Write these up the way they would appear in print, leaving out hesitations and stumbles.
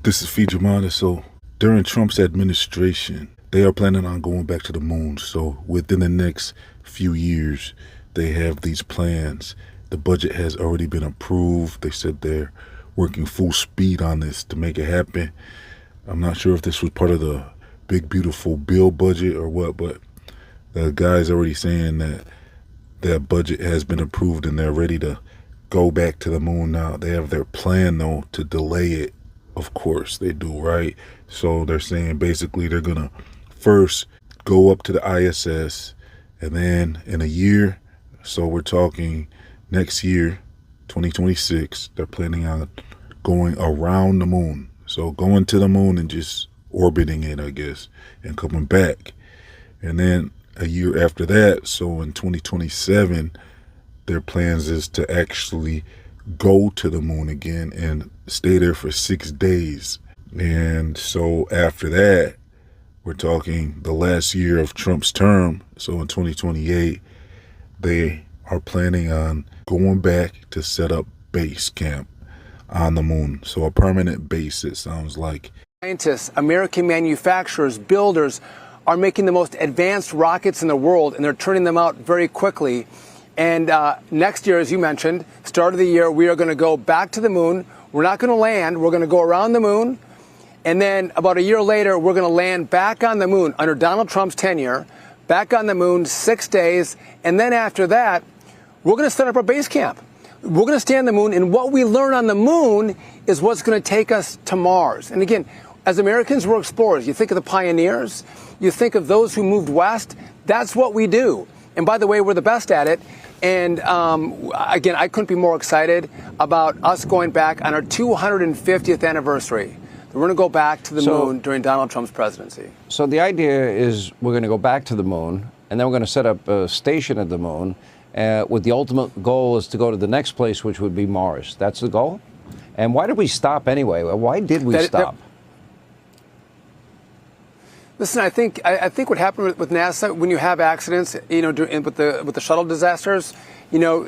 This is Fijimada. So during Trump's administration, they are planning on going back to the moon. So within the next few years, they have these plans. The budget has already been approved. They said they're working full speed on this to make it happen. I'm not sure if this was part of the big, beautiful bill budget or what, but the guy's already saying that that budget has been approved and they're ready to go back to the moon now. They have their plan, though, to delay it. Of course they do, right? So they're saying basically they're going to first go up to the ISS, and then in a year, so we're talking next year, 2026, they're planning on going around the moon. So going to the moon and just orbiting it, I guess, and coming back. And then a year after that, so in 2027, their plans is to actually go to the moon again and stay there for 6 days. And so after that, we're talking the last year of Trump's term. So in 2028, they are planning on going back to set up base camp on the moon. So a permanent base, it sounds like. Scientists, American manufacturers, builders are making the most advanced rockets in the world, and they're turning them out very quickly. And next year, as you mentioned, start of the year, we are going to go back to the moon. We're not going to land. We're going to go around the moon. And then about a year later, we're going to land back on the moon under Donald Trump's tenure, back on the moon 6 days. And then after that, we're going to set up our base camp. We're going to stay on the moon. And what we learn on the moon is what's going to take us to Mars. And again, as Americans, we're explorers. You think of the pioneers. You think of those who moved west. That's what we do. And by the way, we're the best at it. And again, I couldn't be more excited about us going back on our 250th anniversary. We're going to go back to the moon during Donald Trump's presidency. So the idea is we're going to go back to the moon, and then we're going to set up a station at the moon, with the ultimate goal is to go to the next place, which would be Mars. That's the goal? And why did we stop anyway? Why did we stop? Listen, I think what happened with NASA, when you have accidents, with the shuttle disasters,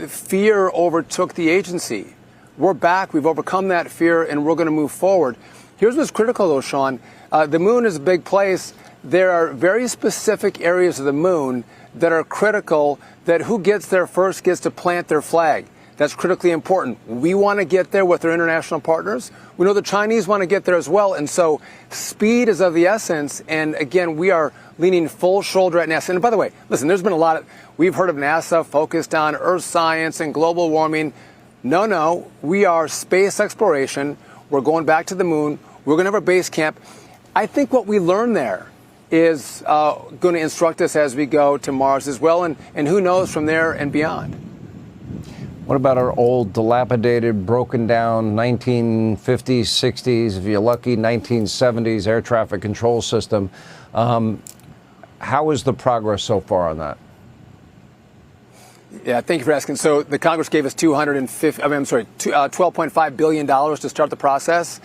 fear overtook the agency. We're back. We've overcome that fear, and we're going to move forward. Here's what's critical, though, Sean. The moon is a big place. There are very specific areas of the moon that are critical, that who gets there first gets to plant their flag. That's critically important. We want to get there with our international partners. We know the Chinese want to get there as well. And so speed is of the essence. And again, we are leaning full shoulder at NASA. And by the way, listen, there's been we've heard of NASA focused on earth science and global warming. No, we are space exploration. We're going back to the moon. We're going to have a base camp. I think what we learn there is going to instruct us as we go to Mars as well. And who knows from there and beyond. What about our old, dilapidated, broken down 1950s, 60s, if you're lucky, 1970s air traffic control system? How is the progress so far on that? Yeah, thank you for asking. So the Congress gave us $12.5 billion to start the process.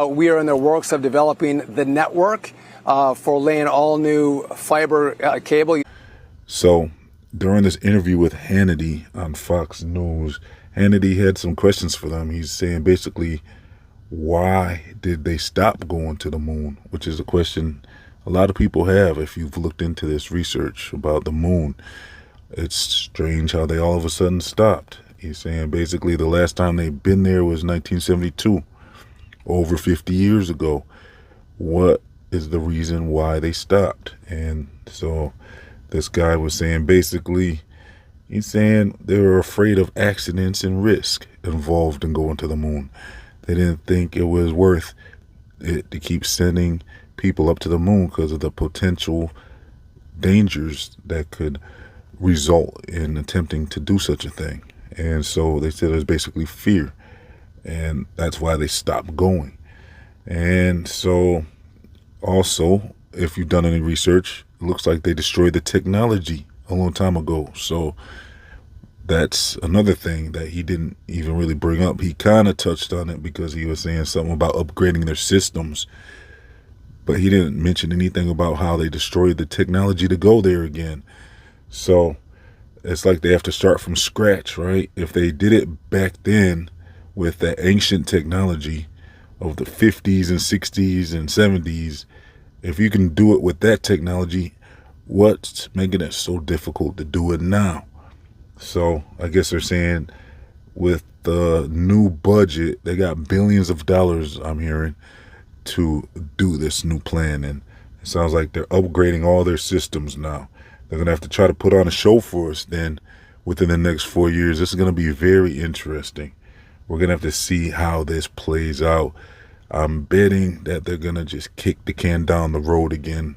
We are in the works of developing the network for laying all new fiber cable. So during this interview with Hannity on Fox News, Hannity had some questions for them. He's saying basically, why did they stop going to the moon? Which is a question a lot of people have if you've looked into this research about the moon. It's strange how they all of a sudden stopped. He's saying basically the last time they've been there was 1972, over 50 years ago. What is the reason why they stopped? And so this guy was saying basically, he's saying they were afraid of accidents and risk involved in going to the moon. They didn't think it was worth it to keep sending people up to the moon because of the potential dangers that could result in attempting to do such a thing. And so they said it was basically fear, and that's why they stopped going. And so also, if you've done any research, it looks like they destroyed the technology a long time ago. So that's another thing that he didn't even really bring up. He kind of touched on it because he was saying something about upgrading their systems, but he didn't mention anything about how they destroyed the technology to go there again. So it's like they have to start from scratch, right? If they did it back then with that ancient technology, of the 50s and 60s and 70s. If you can do it with that technology, what's making it so difficult to do it now? So I guess they're saying with the new budget, they got billions of dollars, I'm hearing, to do this new plan. And it sounds like they're upgrading all their systems now. They're going to have to try to put on a show for us then within the next 4 years. This is going to be very interesting. We're going to have to see how this plays out. I'm betting that they're going to just kick the can down the road again,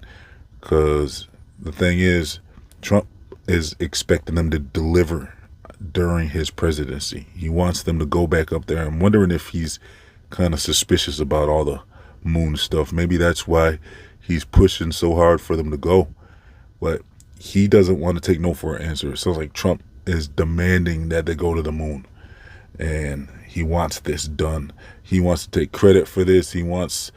because the thing is, Trump is expecting them to deliver during his presidency. He wants them to go back up there. I'm wondering if he's kind of suspicious about all the moon stuff. Maybe that's why he's pushing so hard for them to go. But he doesn't want to take no for an answer. It sounds like Trump is demanding that they go to the moon. And he wants this done. He wants to take credit for this. He wants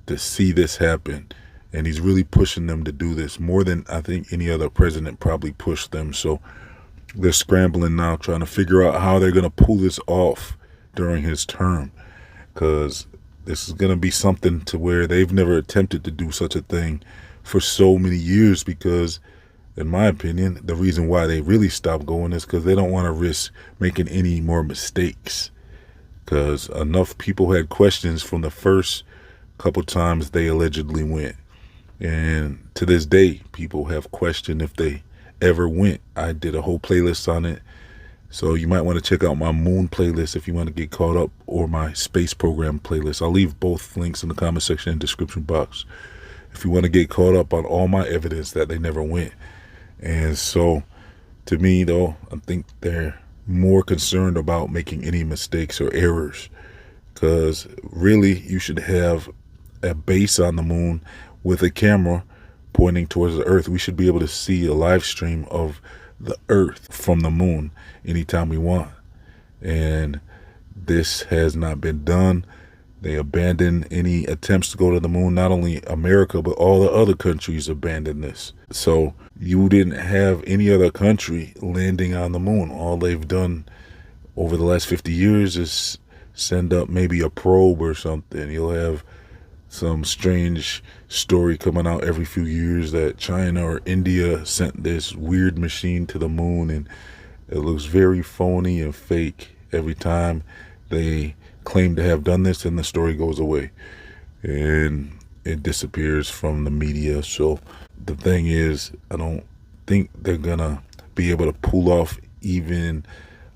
to see this happen. And he's really pushing them to do this more than I think any other president probably pushed them. So they're scrambling now, trying to figure out how they're going to pull this off during his term, because this is going to be something to where they've never attempted to do such a thing for so many years. Because in my opinion, the reason why they really stopped going is because they don't want to risk making any more mistakes, because enough people had questions from the first couple times they allegedly went. And to this day, people have questioned if they ever went. I did a whole playlist on it. So you might want to check out my moon playlist if you want to get caught up, or my space program playlist. I'll leave both links in the comment section and description box if you want to get caught up on all my evidence that they never went. And so to me, though, I think they're more concerned about making any mistakes or errors, because really you should have a base on the moon with a camera pointing towards the earth. We should be able to see a live stream of the earth from the moon anytime we want. And this has not been done. They abandoned any attempts to go to the moon. Not only America, but all the other countries abandoned this. So you didn't have any other country landing on the moon. All they've done over the last 50 years is send up maybe a probe or something. You'll have some strange story coming out every few years that China or India sent this weird machine to the moon, and it looks very phony and fake every time they claim to have done this, and the story goes away and it disappears from the media. So the thing is, I don't think they're gonna be able to pull off even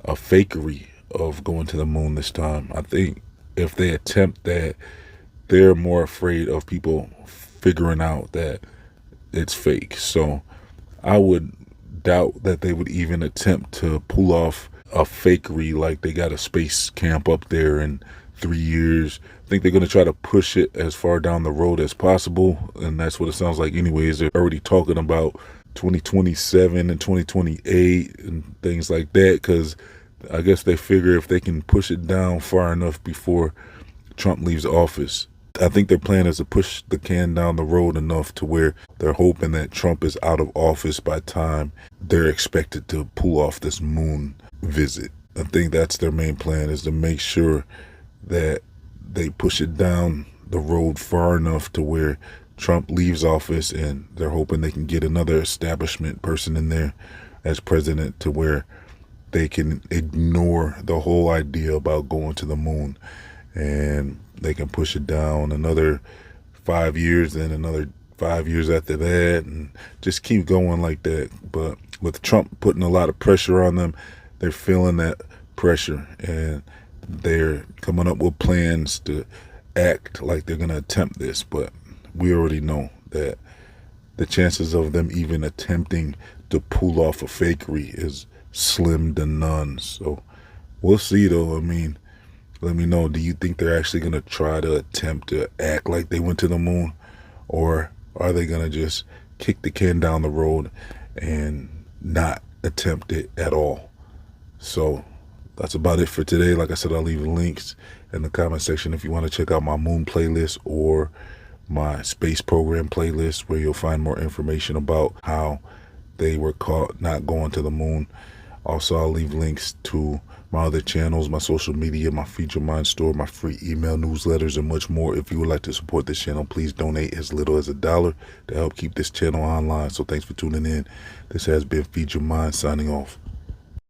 a fakery of going to the moon this time. I think if they attempt that, they're more afraid of people figuring out that it's fake. So I would doubt that they would even attempt to pull off a fakery like they got a space camp up there in 3 years. I think they're going to try to push it as far down the road as possible. And that's what it sounds like anyways. They're already talking about 2027 and 2028 and things like that, because I guess they figure if they can push it down far enough before Trump leaves office. I think their plan is to push the can down the road enough to where they're hoping that Trump is out of office by the time they're expected to pull off this moon visit. I think that's their main plan, is to make sure that they push it down the road far enough to where Trump leaves office, and they're hoping they can get another establishment person in there as president to where they can ignore the whole idea about going to the moon, and they can push it down another 5 years, then another 5 years after that, and just keep going like that. But with Trump putting a lot of pressure on them, they're feeling that pressure, and they're coming up with plans to act like they're going to attempt this. But we already know that the chances of them even attempting to pull off a fakery is slim to none. So we'll see, though. I mean, let me know, do you think they're actually going to try to attempt to act like they went to the moon? Or are they going to just kick the can down the road and not attempt it at all? So that's about it for today. Like I said, I'll leave links in the comment section if you want to check out my moon playlist or my space program playlist, where you'll find more information about how they were caught not going to the moon. Also, I'll leave links to my other channels, my social media, my Feed Your Mind store, my free email newsletters, and much more. If you would like to support this channel, please donate as little as $1 to help keep this channel online. So thanks for tuning in. This has been Feed Your Mind signing off.